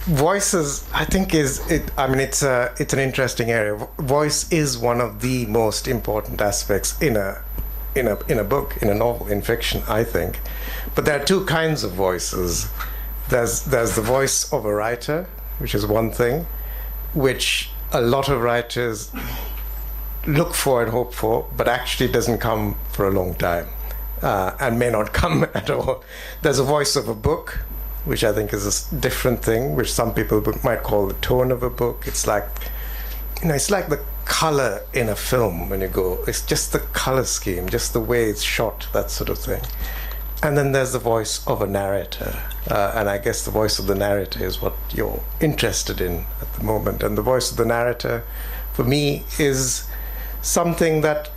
voices, I think, is it. I mean, it's an interesting area. Voice is one of the most important aspects in a book, in a novel, in fiction, I think. But there are two kinds of voices. There's the voice of a writer, which is one thing, which a lot of writers look for and hope for, but actually doesn't come for a long time, and may not come at all. There's a voice of a book, which I think is a different thing, which some people might call the tone of a book. It's like, it's like the color in a film when you go. It's just the color scheme, just the way it's shot, that sort of thing. And then there's the voice of a narrator. And I guess the voice of the narrator is what you're interested in at the moment. And the voice of the narrator, for me, is something that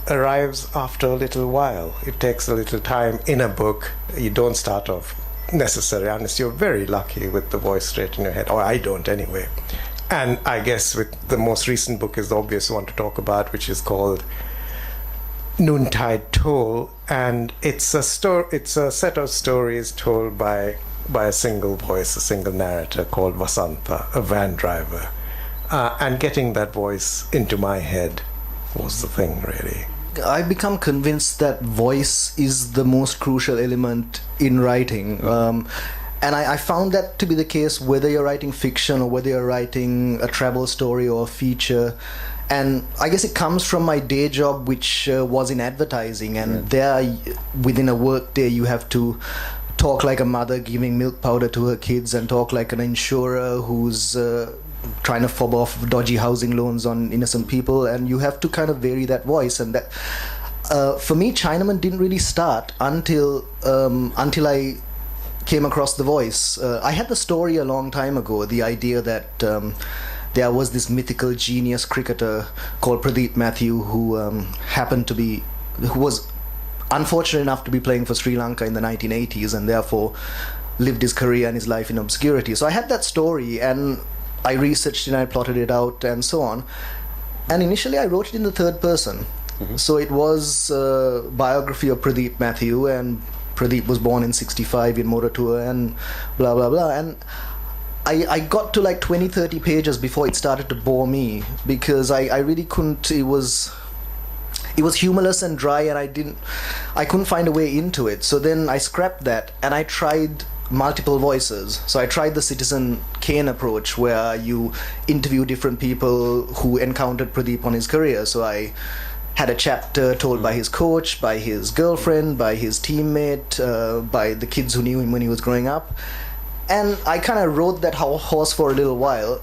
arrives after a little while. It takes a little time in a book. You don't start off necessarily, unless you're very lucky with the voice straight in your head. Or I don't anyway. And I guess with the most recent book is the obvious one to talk about, which is called Noontide Toll, and it's a set of stories told by a single voice, a single narrator called Vasanta, a van driver. And getting that voice into my head was the thing, really. I've become convinced that voice is the most crucial element in writing. And I found that to be the case whether you're writing fiction or whether you're writing a travel story or a feature. And I guess it comes from my day job, which was in advertising. And there, within a work day, you have to talk like a mother giving milk powder to her kids, and talk like an insurer who's trying to fob off dodgy housing loans on innocent people. And you have to kind of vary that voice. And that, for me, Chinaman didn't really start until I came across The Voice. I had the story a long time ago, the idea that there was this mythical genius cricketer called Pradeep Matthew who was unfortunate enough to be playing for Sri Lanka in the 1980s, and therefore lived his career and his life in obscurity. So I had that story, and I researched it and I plotted it out and so on. And initially I wrote it in the third person. Mm-hmm. So it was a biography of Pradeep Matthew, and Pradeep was born in 65 in Moratua and blah blah blah. And I got to like 20-30 pages before it started to bore me, because I really couldn't. It was humorless and dry, and I couldn't find a way into it. So then I scrapped that and I tried multiple voices. So I tried the Citizen Kane approach, where you interview different people who encountered Pradeep on his career. So I had a chapter told by his coach, by his girlfriend, by his teammate, by the kids who knew him when he was growing up. And I kind of rode that horse for a little while,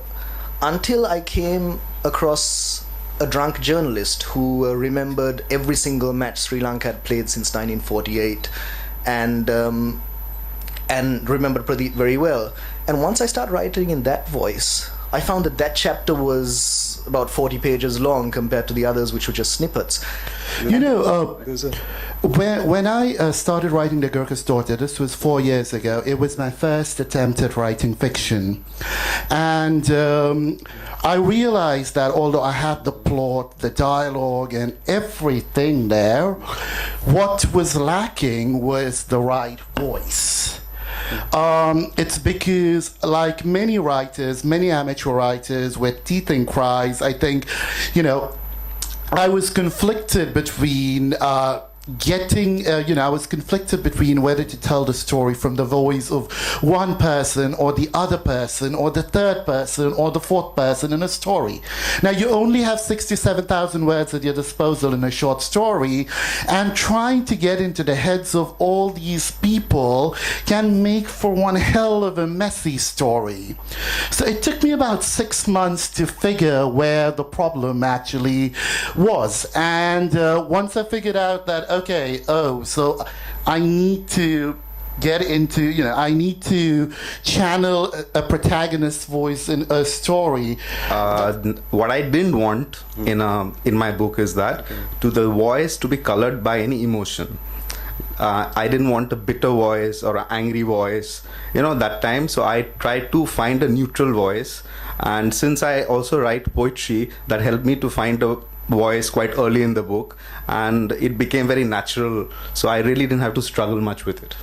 until I came across a drunk journalist who remembered every single match Sri Lanka had played since 1948, and remembered Pradeep very well. And once I started writing in that voice, I found that chapter was about 40 pages long compared to the others, which were just snippets. When I started writing The Gurkha's Daughter, this was 4 years ago, it was my first attempt at writing fiction. And I realized that although I had the plot, the dialogue, and everything there, what was lacking was the right voice. It's because, like many writers, many amateur writers with teeth and cries, I think, I was conflicted between I was conflicted between whether to tell the story from the voice of one person or the other person or the third person or the fourth person in a story. Now, you only have 67,000 words at your disposal in a short story, and trying to get into the heads of all these people can make for one hell of a messy story. So it took me about 6 months to figure where the problem actually was. And once I figured out that, so I need to get into, I need to channel a protagonist's voice in a story. What I didn't want in my book is that to the voice to be colored by any emotion. I didn't want a bitter voice or an angry voice, that time. So I tried to find a neutral voice. And since I also write poetry, that helped me to find a voice quite early in the book, and it became very natural. So I really didn't have to struggle much with it.